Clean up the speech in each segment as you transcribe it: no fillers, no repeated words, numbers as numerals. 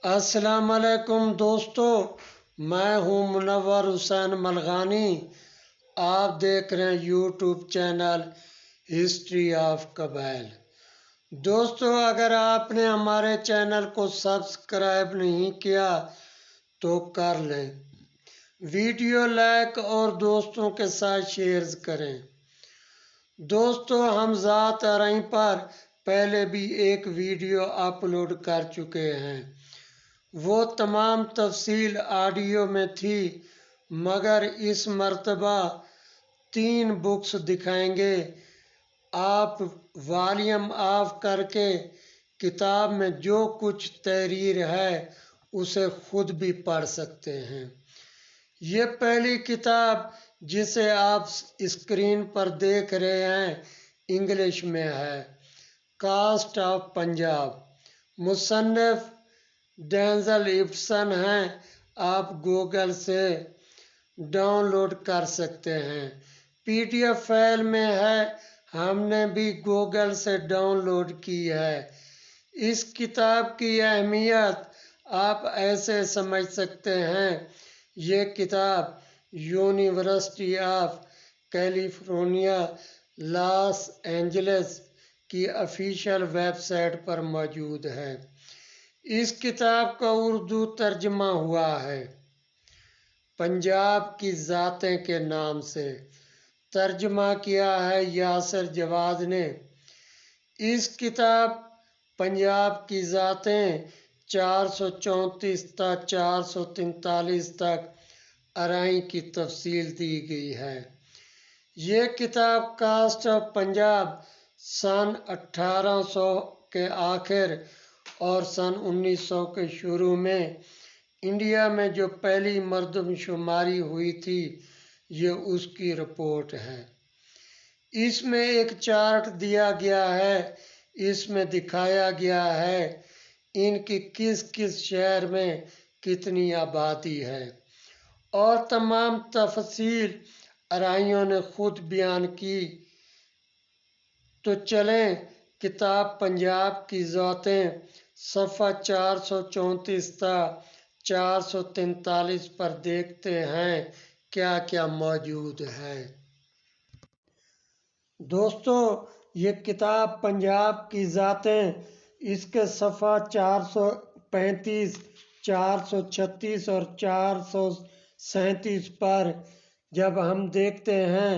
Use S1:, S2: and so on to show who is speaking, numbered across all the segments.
S1: السلام علیکم دوستو، میں ہوں منور حسین ملغانی۔ آپ دیکھ رہے ہیں یوٹیوب چینل ہسٹری آف قبائل۔ دوستو، اگر آپ نے ہمارے چینل کو سبسکرائب نہیں کیا تو کر لیں، ویڈیو لائک اور دوستوں کے ساتھ شیئرز کریں۔ دوستو، ہم ذات ارائیں پر پہلے بھی ایک ویڈیو اپلوڈ کر چکے ہیں، وہ تمام تفصیل آڈیو میں تھی، مگر اس مرتبہ 3 بکس دکھائیں گے۔ آپ والیوم آف کر کے کتاب میں جو کچھ تحریر ہے اسے خود بھی پڑھ سکتے ہیں۔ یہ پہلی کتاب جسے آپ اسکرین پر دیکھ رہے ہیں انگلش میں ہے، کاسٹ آف پنجاب۔ مصنف ڈینزل ایبسن ہیں۔ آپ گوگل سے ڈاؤن لوڈ کر سکتے ہیں، PDF فائل میں ہے، ہم نے بھی گوگل سے ڈاؤن لوڈ کی ہے۔ اس کتاب کی اہمیت آپ ایسے سمجھ سکتے ہیں، یہ کتاب University of California Los Angeles کی آفیشیل ویب سائٹ پر موجود ہے۔ اس کتاب کا اردو ترجمہ ہوا ہے پنجاب کی ذاتیں کے نام سے، ترجمہ کیا ہے یاسر جواد نے۔ اس کتاب پنجاب کی ذاتیں 434 تا 443 تک ارائیں کی تفصیل دی گئی ہے۔ یہ کتاب کاسٹ آف پنجاب سن 1800 کے آخر اور سن 1900 کے شروع میں انڈیا میں جو پہلی مردم شماری ہوئی تھی، یہ اس کی رپورٹ ہے۔ اس میں ایک چارٹ دیا گیا ہے، اس میں دکھایا گیا ہے ان کی کس کس شہر میں کتنی آبادی ہے، اور تمام تفصیل ارائیوں نے خود بیان کی۔ تو چلیں کتاب پنجاب کی ذاتیں صفحہ 434 تا 443 پر دیکھتے ہیں کیا کیا موجود ہے۔ دوستو، یہ کتاب پنجاب کی ذاتیں، اس کے صفحہ 435، 436 اور 437 پر جب ہم دیکھتے ہیں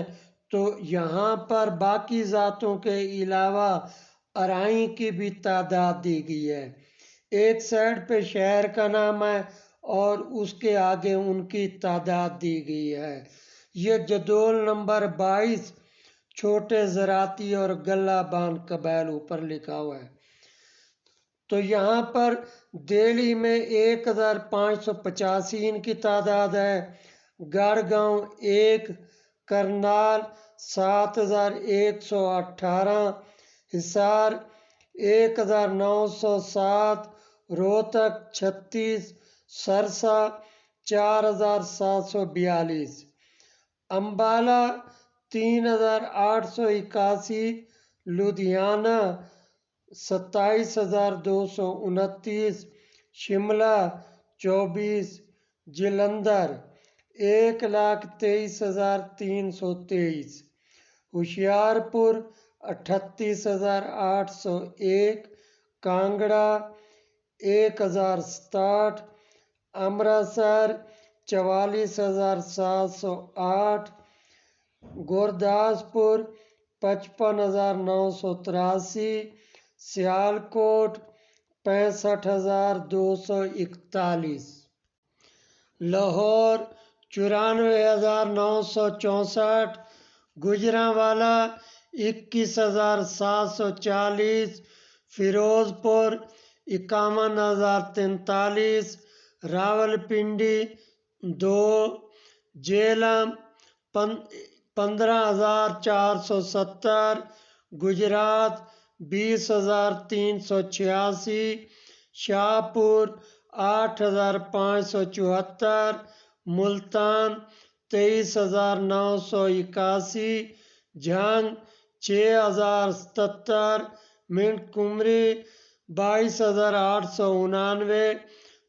S1: تو یہاں پر باقی ذاتوں کے علاوہ ارائیں کی بھی تعداد دی گئی ہے۔ ایک سائڈ پہ شہر کا نام ہے اور اس کے آگے ان کی تعداد دی گئی ہے۔ یہ جدول نمبر 22 چھوٹے زراعتی اور غلہ بان قبائل اوپر لکھا ہوا ہے۔ تو یہاں پر دہلی میں 1585 ان کی تعداد ہے، گڑھ گاؤں 1، کرنال 7118، حصار 1907، روہتک 36، سرسا 4742، امبالہ 3881، لدھیانہ 27229، شملہ 24، جلندھر 1233323، ہوشیارپور 38801، کانگڑا 1067، امرتسر 44708، گورداسپور 55983، سیالکوٹ 65241، لاہور 94964، گوجرانوالہ 21740، فیروز پور 51043، راولپنڈی 2، جیلم 15470، گجرات 20386، شاہپور 8574، ملتان 23981، جھنگ 6077، منٹ کمری 22899،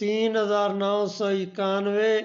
S1: 3991,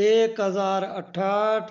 S1: 1068,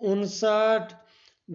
S1: 59,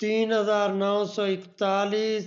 S1: 3941,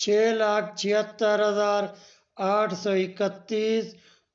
S1: 6,76,831,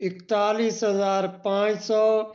S1: 41,500,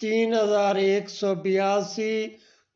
S1: 3,182,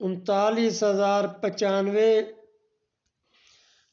S1: 39,095,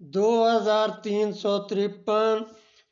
S1: 2,353,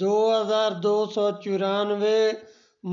S1: 2,294,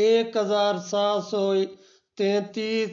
S1: 1,733,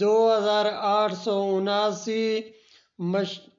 S1: 2,879,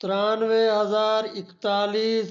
S1: 93,041,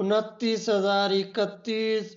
S1: 29,031,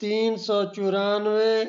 S1: 394,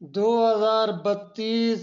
S1: 2,032,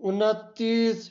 S1: 29,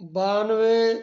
S1: 92,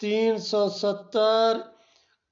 S1: 370,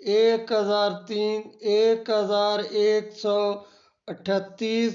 S1: 1,138,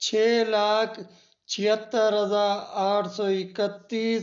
S1: 6,76,831,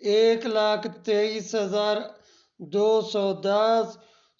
S1: 1,23,210,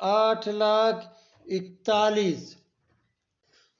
S1: 8,41।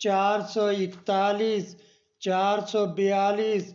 S1: 441, 442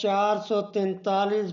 S1: 443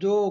S1: 2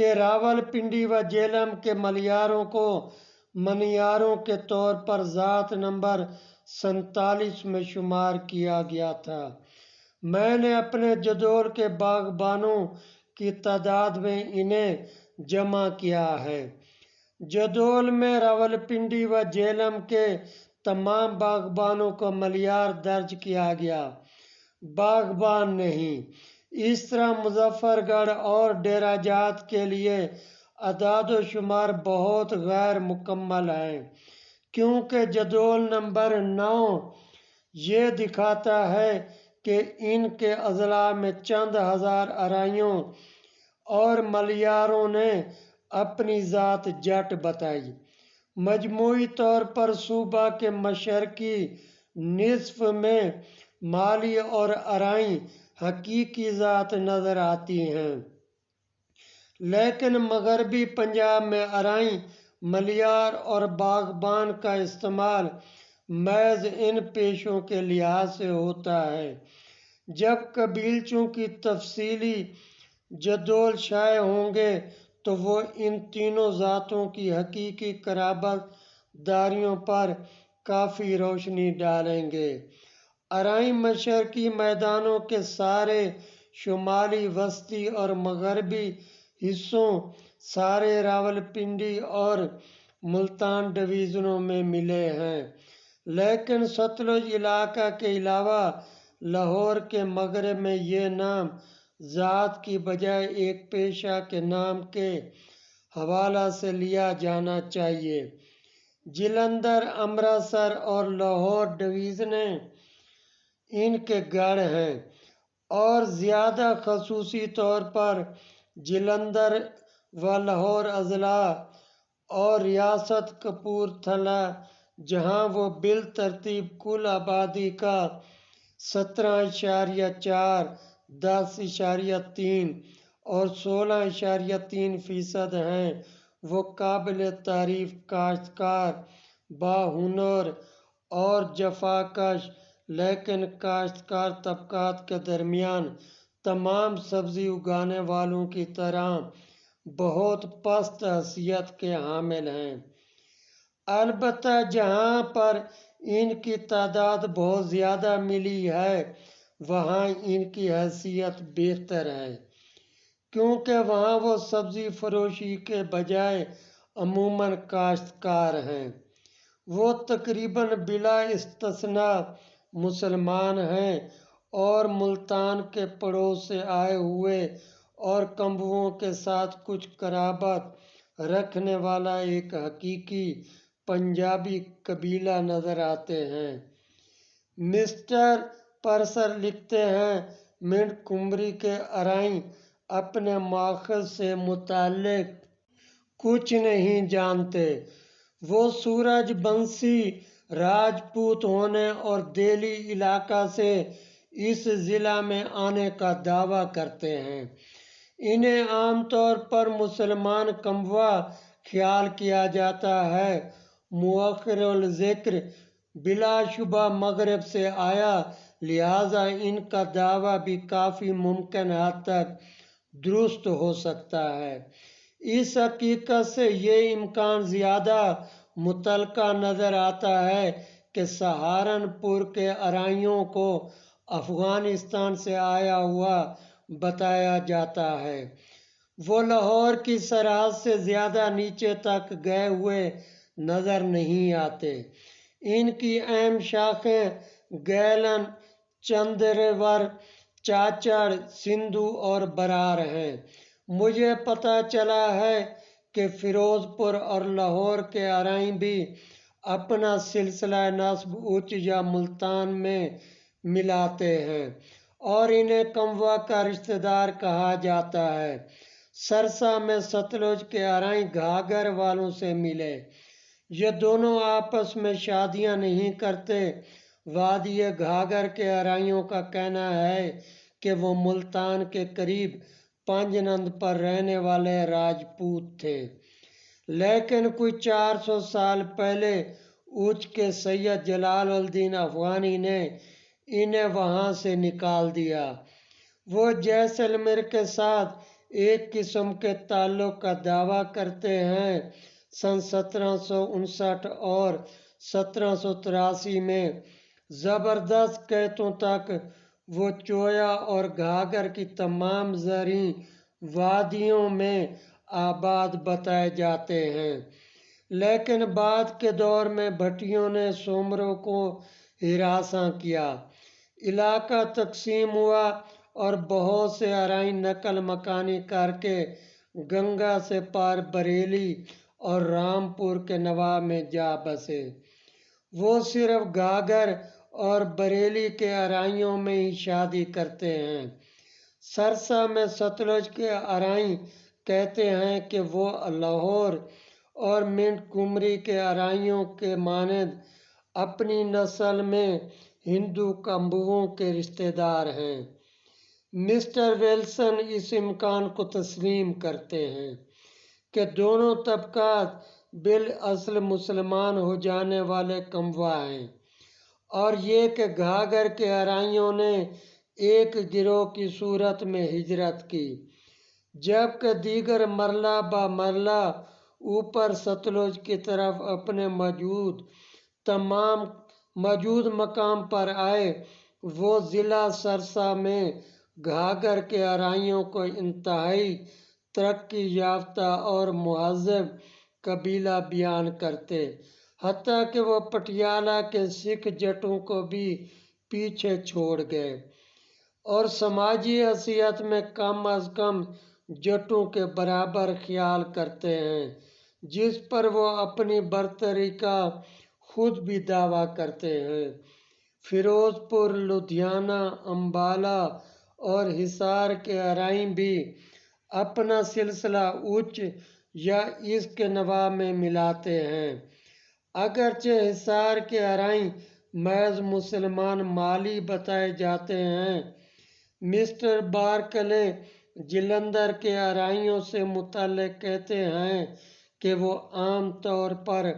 S1: کہ راولپنڈی و جیلم کے ملیاروں کو منیاروں کے طور پر ذات نمبر 47 میں شمار کیا گیا تھا۔ میں نے اپنے جدول کے باغبانوں کی تعداد میں انہیں جمع کیا ہے۔ جدول میں راولپنڈی و جیلم کے تمام باغبانوں کو ملیار درج کیا گیا، باغبان نہیں۔ اس طرح مظفر گڑھ اور ڈیرہ جات کے لیے اعداد و شمار بہت غیر مکمل ہیں، کیونکہ جدول نمبر 9 یہ دکھاتا ہے کہ ان کے اضلاع میں چند ہزار ارائیوں اور ملیاروں نے اپنی ذات جٹ بتائی۔ مجموعی طور پر صوبہ کے مشرقی نصف میں مالی اور ارائی حقیقی ذات نظر آتی ہیں، لیکن مغربی پنجاب میں ارائی، ملیار اور باغبان کا استعمال محض ان پیشوں کے لحاظ سے ہوتا ہے۔ جب قبیلچوں کی تفصیلی جدول شائع ہوں گے تو وہ ان تینوں ذاتوں کی حقیقی قرابت داریوں پر کافی روشنی ڈالیں گے۔ ارائی مشرقی میدانوں کے سارے شمالی، وسطی اور مغربی حصوں سارے راولپنڈی اور ملتان ڈویژنوں میں ملے ہیں، لیکن ستلج علاقہ کے علاوہ لاہور کے مغرب میں یہ نام ذات کی بجائے ایک پیشہ کے نام کے حوالہ سے لیا جانا چاہیے۔ جلندھر، امرتسر اور لاہور ڈویژنیں ان کے گڑھ ہیں، اور زیادہ خصوصی طور پر جلندھر و لاہور اضلاع اور ریاست کپورتھلا، جہاں وہ بالترتیب کل آبادی کا 17.4، 10.3 اور 16.3% ہیں۔ وہ قابل تعریف کاشتکار، باہنر اور جفاکش لیکن کاشتکار طبقات کے درمیان تمام سبزی اگانے والوں کی طرح بہت پست حیثیت کے حامل ہیں۔ البتہ جہاں پر ان کی تعداد بہت زیادہ ملی ہے وہاں ان کی حیثیت بہتر ہے، کیونکہ وہاں وہ سبزی فروشی کے بجائے عموماً کاشتکار ہیں۔ وہ تقریباً بلا استثناء مسلمان ہیں اور ملتان کے پڑوس سے آئے ہوئے اور کمبوؤں کے ساتھ کچھ قرابت رکھنے والا ایک حقیقی پنجابی قبیلہ نظر آتے ہیں۔ مسٹر پرسر لکھتے ہیں، منٹ کمبری کے ارائی اپنے ماخذ سے متعلق کچھ نہیں جانتے۔ وہ سورج بنسی راجپوت ہونے اور دہلی علاقہ سے اس ضلع میں آنے کا دعویٰ کرتے ہیں۔ انہیں عام طور پر مسلمان کمبوا خیال کیا جاتا ہے۔ مؤخر الذکر بلا شبہ مغرب سے آیا، لہٰذا ان کا دعویٰ بھی کافی ممکن حد تک درست ہو سکتا ہے۔ اس حقیقت سے یہ امکان زیادہ متعلقہ نظر آتا ہے کہ سہارنپور کے ارائیوں کو افغانستان سے آیا ہوا بتایا جاتا ہے۔ وہ لاہور کی سرحد سے زیادہ نیچے تک گئے ہوئے نظر نہیں آتے۔ ان کی اہم شاخیں گیلن، چندرور، چاچڑ، سندھو اور برار ہیں۔ مجھے پتہ چلا ہے کہ فیروز پور اور لاہور کے ارائی بھی اپنا سلسلہ نسب اچ یا ملتان میں ملاتے ہیں اور انہیں کمبوا کا رشتہ دار کہا جاتا ہے۔ سرسا میں ستلج کے ارائی گھاگھر والوں سے ملے۔ یہ دونوں آپس میں شادیاں نہیں کرتے۔ وادی گھاگھر کے ارائیوں کا کہنا ہے کہ وہ ملتان کے قریب پنجنند پر رہنے والے راجپوت تھے، لیکن کوئی 400 سال پہلے اچ کے سید جلال الدین افغانی نے انہیں وہاں سے نکال دیا۔ وہ جیسلمیر کے ساتھ ایک قسم کے تعلق کا دعویٰ کرتے ہیں۔ سن 1759 اور 1783 میں زبردست قحطوں تک وہ چویا اور گھاگھر کی تمام زرعی وادیوں میں آباد بتائے جاتے ہیں، لیکن بعد کے دور میں بھٹیوں نے سومروں کو ہراساں کیا، علاقہ تقسیم ہوا اور بہت سے ارائیں نقل مکانی کر کے گنگا سے پار بریلی اور رامپور کے نواب میں جا بسے۔ وہ صرف گھاگھر اور بریلی کے ارائیوں میں ہی شادی کرتے ہیں۔ سرسا میں ستلج کے ارائیں کہتے ہیں کہ وہ لاہور اور منٹ کمری کے ارائیوں کے مانند اپنی نسل میں ہندو کمبوؤں کے رشتہ دار ہیں۔ مسٹر ویلسن اس امکان کو تسلیم کرتے ہیں کہ دونوں طبقات بالاصل مسلمان ہو جانے والے کمبوا ہیں، اور یہ کہ گھاگھر کے ارائیوں نے ایک گروہ کی صورت میں ہجرت کی، جبکہ دیگر مرلہ با مرلہ اوپر ستلج کی طرف اپنے موجود مقام پر آئے۔ وہ ضلع سرسا میں گھاگھر کے ارائیوں کو انتہائی ترقی یافتہ اور مہذب قبیلہ بیان کرتے، حتیٰ کہ وہ پٹیالہ کے سکھ جٹوں کو بھی پیچھے چھوڑ گئے اور سماجی حیثیت میں کم از کم جٹوں کے برابر خیال کرتے ہیں، جس پر وہ اپنی برتری کا خود بھی دعویٰ کرتے ہیں۔ فیروز پور، لدھیانہ، امبالہ اور حصار کے ارائیں بھی اپنا سلسلہ اچ یا اس کے نواب میں ملاتے ہیں، اگرچہ حصار کے ارائیں محض مسلمان مالی بتائے جاتے ہیں۔ مسٹر بارکلے جلندھر کے ارائیوں سے متعلق کہتے ہیں کہ وہ عام طور پر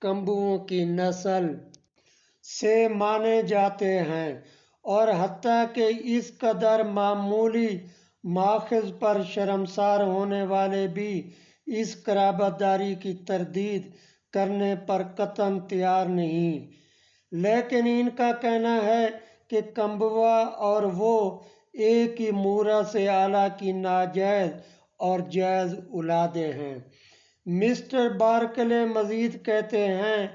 S1: کمبوؤں کی نسل سے مانے جاتے ہیں، اور حتیٰ کہ اس قدر معمولی ماخذ پر شرمسار ہونے والے بھی اس قرابت داری کی تردید کرنے پر قطعاً تیار نہیں، لیکن ان کا کہنا ہے کہ کمبوا اور وہ ایک ہی مورا سے اعلیٰ کی ناجائز اور جائز اولادیں ہیں۔ مسٹر بارکلے مزید کہتے ہیں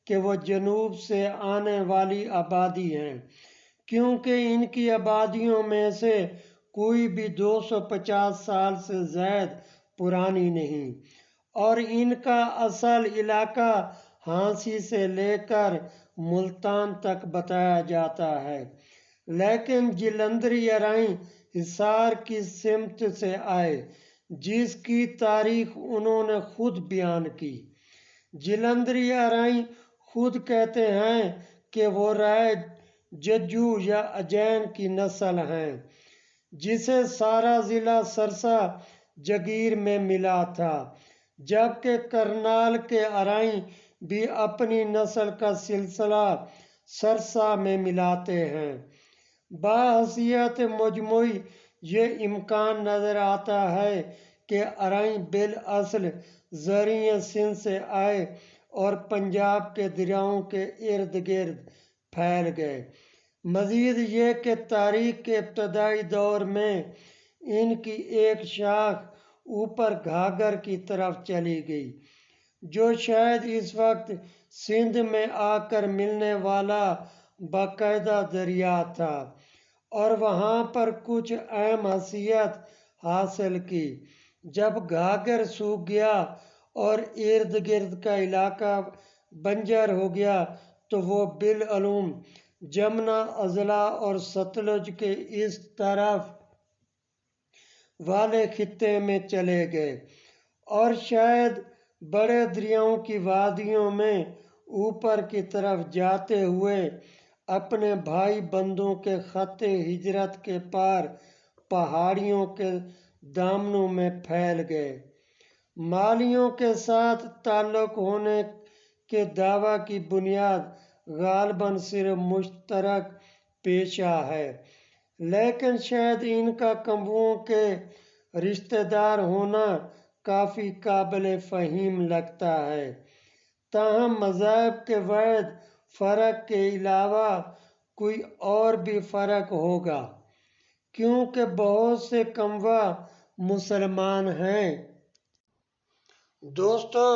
S1: کہ وہ جنوب سے آنے والی آبادی ہیں، کیونکہ ان کی آبادیوں میں سے کوئی بھی 250 سال سے زائد پرانی نہیں، اور ان کا اصل علاقہ ہانسی سے لے کر ملتان تک بتایا جاتا ہے، لیکن جلندھری ارائیں حصار کی سمت سے آئے، جس کی تاریخ انہوں نے خود بیان کی۔ جلندھری ارائیں خود کہتے ہیں کہ وہ رائے ججو یا اجین کی نسل ہیں، جسے سارا ضلع سرسا جگیر میں ملا تھا، جبکہ کرنال کے ارائیں بھی اپنی نسل کا سلسلہ سرسا میں ملاتے ہیں۔ بحیثیت مجموعی یہ امکان نظر آتا ہے کہ ارائیں بالاصل زرعی سندھ سے آئے اور پنجاب کے دریاؤں کے ارد گرد پھیل گئے۔ مزید یہ کہ تاریخ کے ابتدائی دور میں ان کی ایک شاخ اوپر گھاگھر کی طرف چلی گئی، جو شاید اس وقت سندھ میں آ کر ملنے والا باقاعدہ دریا تھا، اور وہاں پر کچھ اہم حیثیت حاصل کی۔ جب گھاگھر سوکھ گیا اور ارد گرد کا علاقہ بنجر ہو گیا تو وہ بالعموم جمنا اضلاع اور ستلج کے اس طرف والے خطے میں چلے گئے، اور شاید بڑے دریاؤں کی وادیوں میں اوپر کی طرف جاتے ہوئے اپنے بھائی بندوں کے خط ہجرت کے پار پہاڑیوں کے دامنوں میں پھیل گئے۔ مالیوں کے ساتھ تعلق ہونے کے دعویٰ کی بنیاد غالباً صرف مشترک پیشہ ہے، لیکن شاید ان کا کمبوؤں کے رشتہ دار ہونا کافی قابل فہم لگتا ہے، تاہم مذاہب کے واحد فرق کے علاوہ کوئی اور بھی فرق ہوگا، کیونکہ بہت سے کموا مسلمان ہیں۔ دوستو،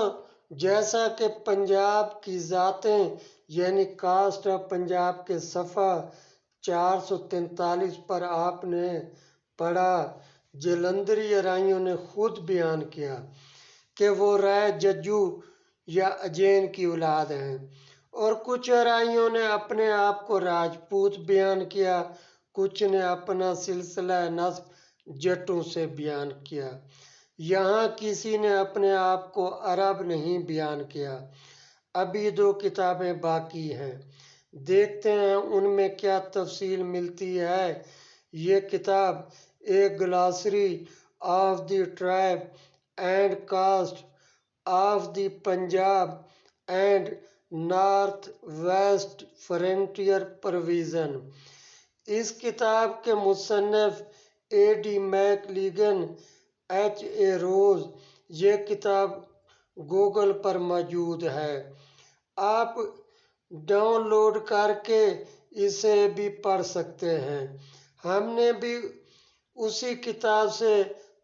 S1: جیسا کہ پنجاب کی ذاتیں یعنی کاسٹ آف پنجاب کے صفحہ 443 پر آپ نے پڑھا، جلندری ارائیوں نے خود بیان کیا کہ وہ رائے ججو یا اجین کی اولاد ہیں، اور کچھ ارائیوں نے اپنے آپ کو راجپوت بیان کیا، کچھ نے اپنا سلسلہ نسب جٹوں سے بیان کیا، یہاں کسی نے اپنے آپ کو عرب نہیں بیان کیا۔ ابھی 2 کتابیں باقی ہیں، دیکھتے ہیں ان میں کیا تفصیل ملتی ہے۔ یہ کتاب ایک glossary of the tribe and caste of the Punjab and North West Frontier Province. اس کتاب کے مصنف AD میک-لیگن HA روز۔ یہ کتاب گوگل پر موجود ہے، آپ ڈاؤن لوڈ کر کے اسے بھی پڑھ سکتے ہیں۔ ہم نے بھی اسی کتاب سے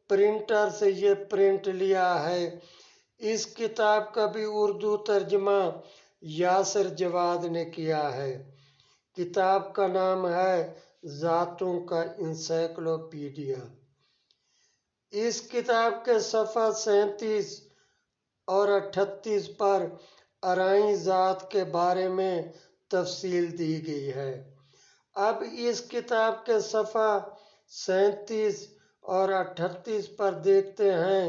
S1: پرنٹر سے یہ پرنٹ لیا ہے۔ اس کتاب کا بھی اردو ترجمہ یاسر جواد نے کیا ہے۔ کتاب کا نام ہے ذاتوں کا انسائکلوپیڈیا۔ اس کتاب کے صفحہ 37 اور 38 پر ارائیں ذات کے بارے میں تفصیل دی گئی ہے۔ اب اس کتاب کے صفحہ 37 اور 38 پر دیکھتے ہیں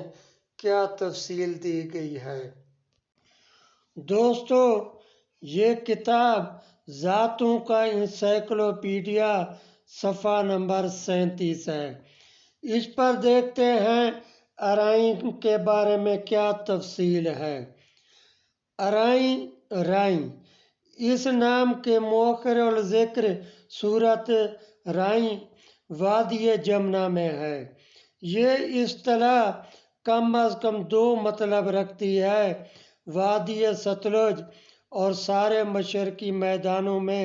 S1: کیا تفصیل دی گئی ہے۔ دوستو، یہ کتاب ذاتوں کا انسائکلوپیڈیا صفحہ نمبر 37 ہے۔ اس پر دیکھتے ہیں ارائیں کے بارے میں کیا تفصیل ہے۔ ارائیں رائیں، اس نام کے مؤخر الذکر صورت رائیں وادی جمنا میں ہے۔ یہ اصطلاح کم از کم 2 مطلب رکھتی ہے۔ وادی ستلج اور سارے مشرقی میدانوں میں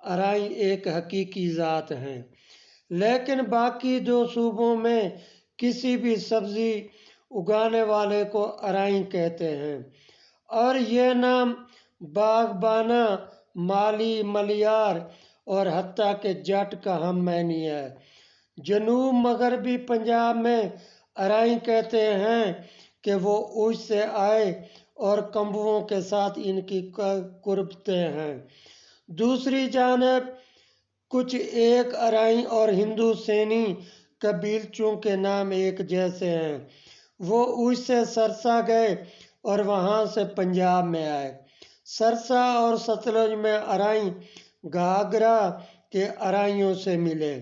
S1: ارائیں ایک حقیقی ذات ہیں، لیکن باقی 2 صوبوں میں کسی بھی سبزی اگانے والے کو ارائیں کہتے ہیں، اور یہ نام باغبانہ، مالی، ملیار اور حتیٰ کہ جٹ کا ہم معنی ہے۔ جنوب مغربی پنجاب میں ارائیں کہتے ہیں کہ وہ اوج سے آئے اور کمبوؤں کے ساتھ ان کی قربتیں ہیں۔ دوسری جانب کچھ ایک ارائیں اور ہندو سینی قبیلچوں کے نام ایک جیسے ہیں، وہ اوج سے سرسا گئے اور وہاں سے پنجاب میں آئے۔ سرسا اور ستلج میں ارائیں گھاگھرا کے ارائیوں سے ملے۔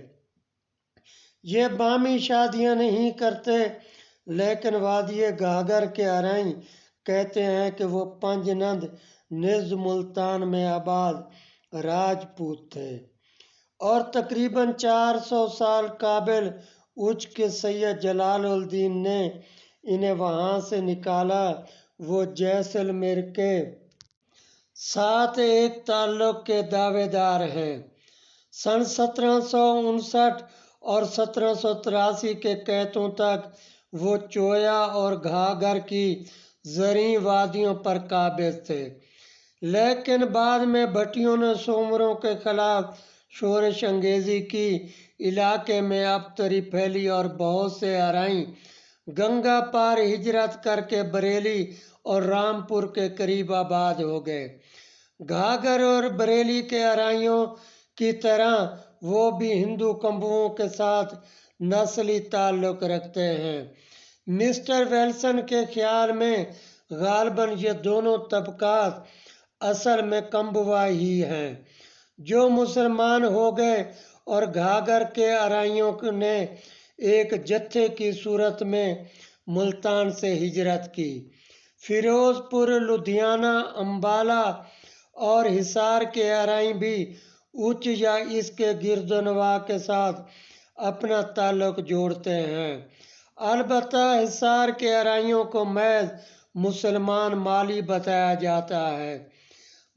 S1: یہ باہمی شادیاں نہیں کرتے، لیکن وادی گھاگھر کے ارائیں کہتے ہیں کہ وہ پنج نند نژ ملتان میں آباد راجپوت تھے، اور تقریباً 400 سال قبل اوچ کے سید جلال الدین نے انہیں وہاں سے نکالا۔ وہ جیسلمیر کے ساتھ ایک تعلق کے دعوے دار ہیں۔ سن 1759 اور 1783 کے قحطوں تک وہ چویا اور گھاگھر کی زرعی وادیوں پر قابض تھے، لیکن بعد میں بھٹیوں نے سومروں کے خلاف شورش انگیزی کی، علاقے میں ابتری پھیلی اور بہت سے ارائیں گنگا پار ہجرت کر کے بریلی اور رامپور کے قریب آباد ہو گئے۔ گھاگھر اور بریلی کے ارائیوں کی طرح وہ بھی ہندو کمبوؤں کے ساتھ نسلی تعلق رکھتے ہیں۔ مسٹر ویلسن کے خیال میں غالباً یہ دونوں طبقات اصل میں کمبوا ہی ہیں جو مسلمان ہو گئے، اور گھاگھر کے ارائیوں نے ایک جتھے کی صورت میں ملتان سے ہجرت کی۔ فیروز پور، لدھیانہ، امبالہ اور حصار کے ارائیں بھی اوچ یا اس کے گرد و نواح کے ساتھ اپنا تعلق جوڑتے ہیں۔ البتہ حصار کے ارائیوں کو محض مسلمان مالی بتایا جاتا ہے۔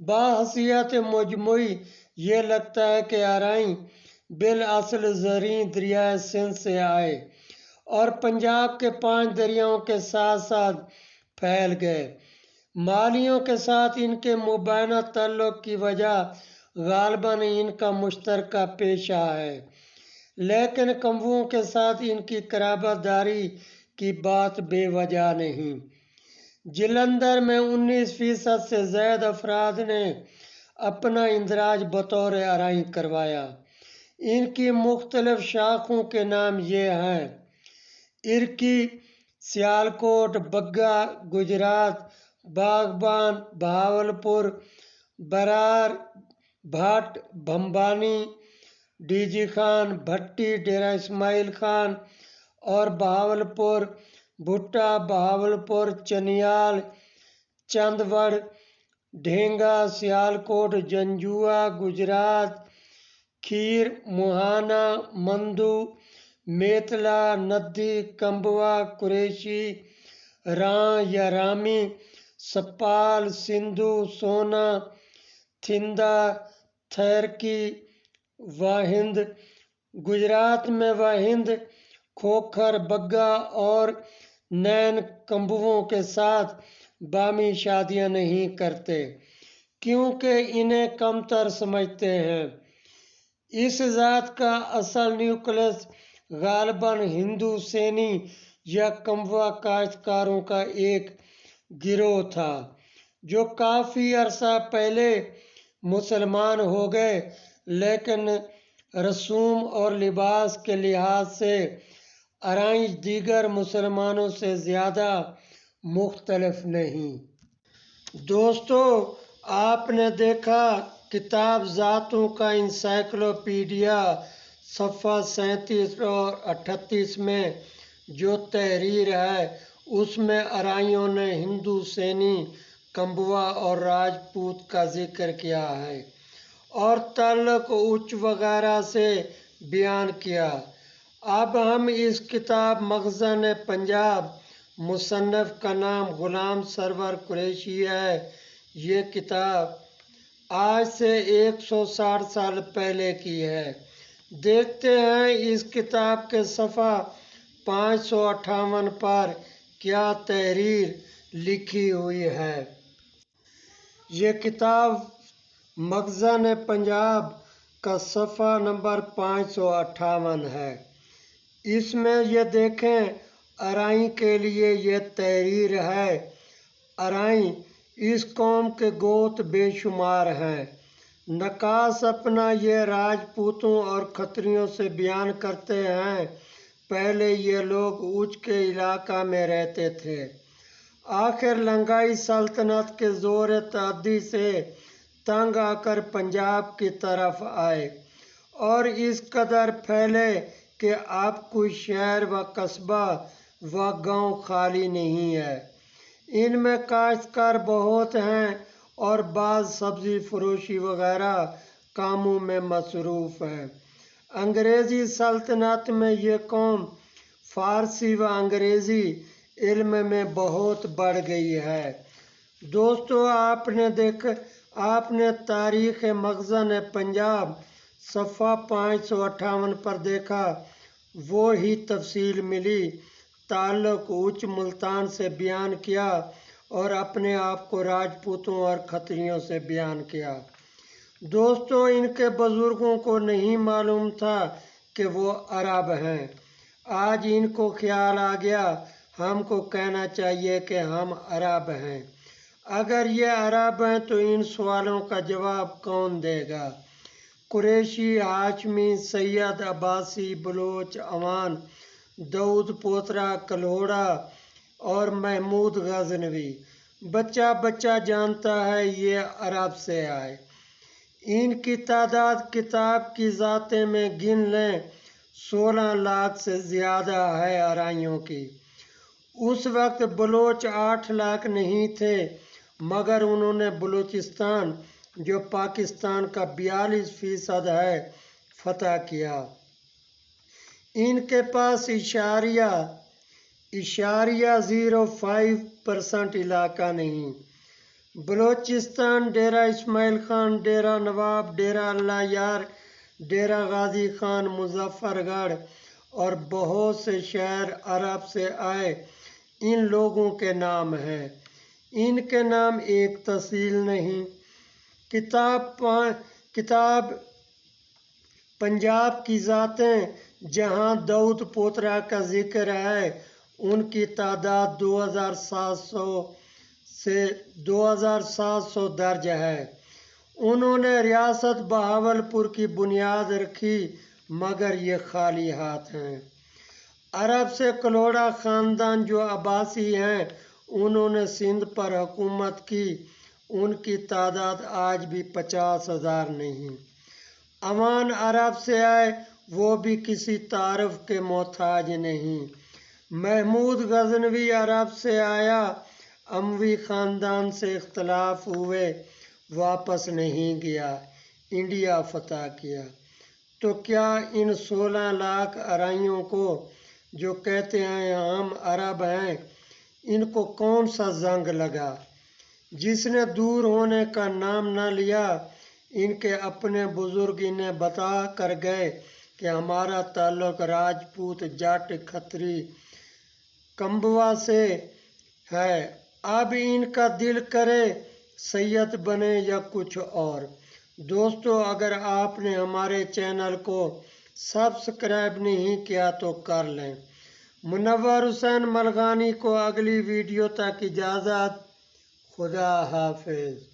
S1: بحیثیت مجموعی یہ لگتا ہے کہ ارائیں بالاصل زرعی دریائے سندھ سے آئے اور پنجاب کے 5 دریاؤں کے ساتھ ساتھ پھیل گئے۔ مالیوں کے ساتھ ان کے مبینہ تعلق کی وجہ غالباً ان کا مشترکہ پیشہ ہے، لیکن کمبوؤں کے ساتھ ان کی قرابت داری کی بات بے وجہ نہیں۔ جلندھر میں 19% سے زائد افراد نے اپنا اندراج بطور ارائیں کروایا۔ ان کی مختلف شاخوں کے نام یہ ہیں: ارکی، سیالکوٹ، بگا گجرات، باغبان بہاولپور، برار بھٹ بھمبانی، ڈی جی خان بھٹی ڈیرہ اسماعیل خان اور بہاولپور، بھٹا بہاولپور، چنیال چندوڑ، ڈھینگا سیالکوٹ، جنجھوا گجرات، کھیر موہانا، مندو میتلا، ندی کمبوا قریشی، راں یا رامی، سپال سندھو، سونا تھندا، تھیرکی واہند۔ گجرات میں واہند، کھوکھر، بگا اور نین کمبوؤں کے ساتھ باہمی شادیاں نہیں کرتے کیونکہ انہیں کمتر سمجھتے ہیں۔ اس ذات کا اصل نیوکلس غالباً ہندو سینی یا کمبوا کاشتکاروں کا ایک گروہ تھا جو کافی عرصہ پہلے مسلمان ہو گئے، لیکن رسوم اور لباس کے لحاظ سے ارائیں دیگر مسلمانوں سے زیادہ مختلف نہیں۔ دوستو، آپ نے دیکھا کتاب ذاتوں کا انسائکلوپیڈیا صفحہ 37 اور 38 میں جو تحریر ہے اس میں ارائیوں نے ہندو سینی، کمبوا اور راجپوت کا ذکر کیا ہے اور تعلق اچ وغیرہ سے بیان کیا۔ اب ہم اس کتاب مخزن پنجاب، مصنف کا نام غلام سرور قریشی ہے۔ یہ کتاب آج سے 160 سال پہلے کی ہے۔ دیکھتے ہیں اس کتاب کے صفحہ 558 پر کیا تحریر لکھی ہوئی ہے۔ یہ کتاب مخزن پنجاب کا صفحہ نمبر 558 ہے۔ اس میں یہ دیکھیں، ارائیں کے لیے یہ تحریر ہے۔ ارائیں اس قوم کے گوت بے شمار ہیں۔ نقاش اپنا یہ راجپوتوں اور کھتریوں سے بیان کرتے ہیں۔ پہلے یہ لوگ اچ کے علاقہ میں رہتے تھے، آخر لنگائی سلطنت کے زور تعدی سے تنگ آ کر پنجاب کی طرف آئے اور اس قدر پھیلے کہ اب کوئی شہر و قصبہ و گاؤں خالی نہیں ہے۔ ان میں کاشتکار بہت ہیں اور بعض سبزی فروشی وغیرہ کاموں میں مصروف ہیں۔ انگریزی سلطنت میں یہ قوم فارسی و انگریزی علم میں بہت بڑھ گئی ہے۔ دوستو، آپ نے تاریخ مخزن پنجاب صفحہ 558 پر دیکھا، وہی تفصیل ملی۔ تعلق اچ ملتان سے بیان کیا اور اپنے آپ کو راجپوتوں اور کھتریوں سے بیان کیا۔ دوستو، ان کے بزرگوں کو نہیں معلوم تھا کہ وہ عرب ہیں۔ آج ان کو خیال آ گیا، ہم کو کہنا چاہیے کہ ہم عرب ہیں۔ اگر یہ عرب ہیں تو ان سوالوں کا جواب کون دے گا؟ قریشی، ہاشمی، سید، عباسی، بلوچ، عوان، داؤد پوترا، کلہوڑا اور محمود غزنوی، بچہ بچہ جانتا ہے یہ عرب سے آئے۔ ان کی تعداد کتاب کی ذاتیں میں گن لیں 16 لاکھ سے زیادہ ہے ارائیوں کی۔ اس وقت بلوچ 8 لاکھ نہیں تھے، مگر انہوں نے بلوچستان جو پاکستان کا 42% ہے فتح کیا۔ ان کے پاس اشاریہ 0.05% علاقہ نہیں۔ بلوچستان ڈیرہ اسماعیل خان، ڈیرہ نواب، ڈیرہ اللہ یار، ڈیرہ غازی خان، مظفر گڑھ اور بہت سے شہر عرب سے آئے ان لوگوں کے نام ہیں۔ ان کے نام ایک تحصیل نہیں۔ کتاب پنجاب کی ذاتیں جہاں داؤد پوترا کا ذکر ہے ان کی تعداد 2700 درج ہے۔ انہوں نے ریاست بہاولپور کی بنیاد رکھی مگر یہ خالی ہاتھ ہیں۔ عرب سے کلوڑا خاندان جو عباسی ہیں انہوں نے سندھ پر حکومت کی، ان کی تعداد آج بھی 50,000 نہیں۔ اوان عرب سے آئے وہ بھی کسی تعارف کے محتاج نہیں۔ محمود غزنوی عرب سے آیا، اموی خاندان سے اختلاف ہوئے، واپس نہیں گیا، انڈیا فتح کیا۔ تو کیا ان 16 لاکھ آرائیوں کو جو کہتے ہیں ہم عرب ہیں، ان کو کون سا زنگ لگا؟ جس نے دور ہونے کا نام نہ لیا، ان کے اپنے بزرگ انہیں بتا کر گئے کہ ہمارا تعلق راجپوت، جٹ، کھتری، کمبوا سے ہے، اب ان کا دل کرے سید بنے یا کچھ اور۔ دوستو، اگر آپ نے ہمارے چینل کو سبسکرائب نہیں کیا تو کر لیں۔ منور حسین ملغانی کو اگلی ویڈیو تک اجازت۔ خدا حافظ۔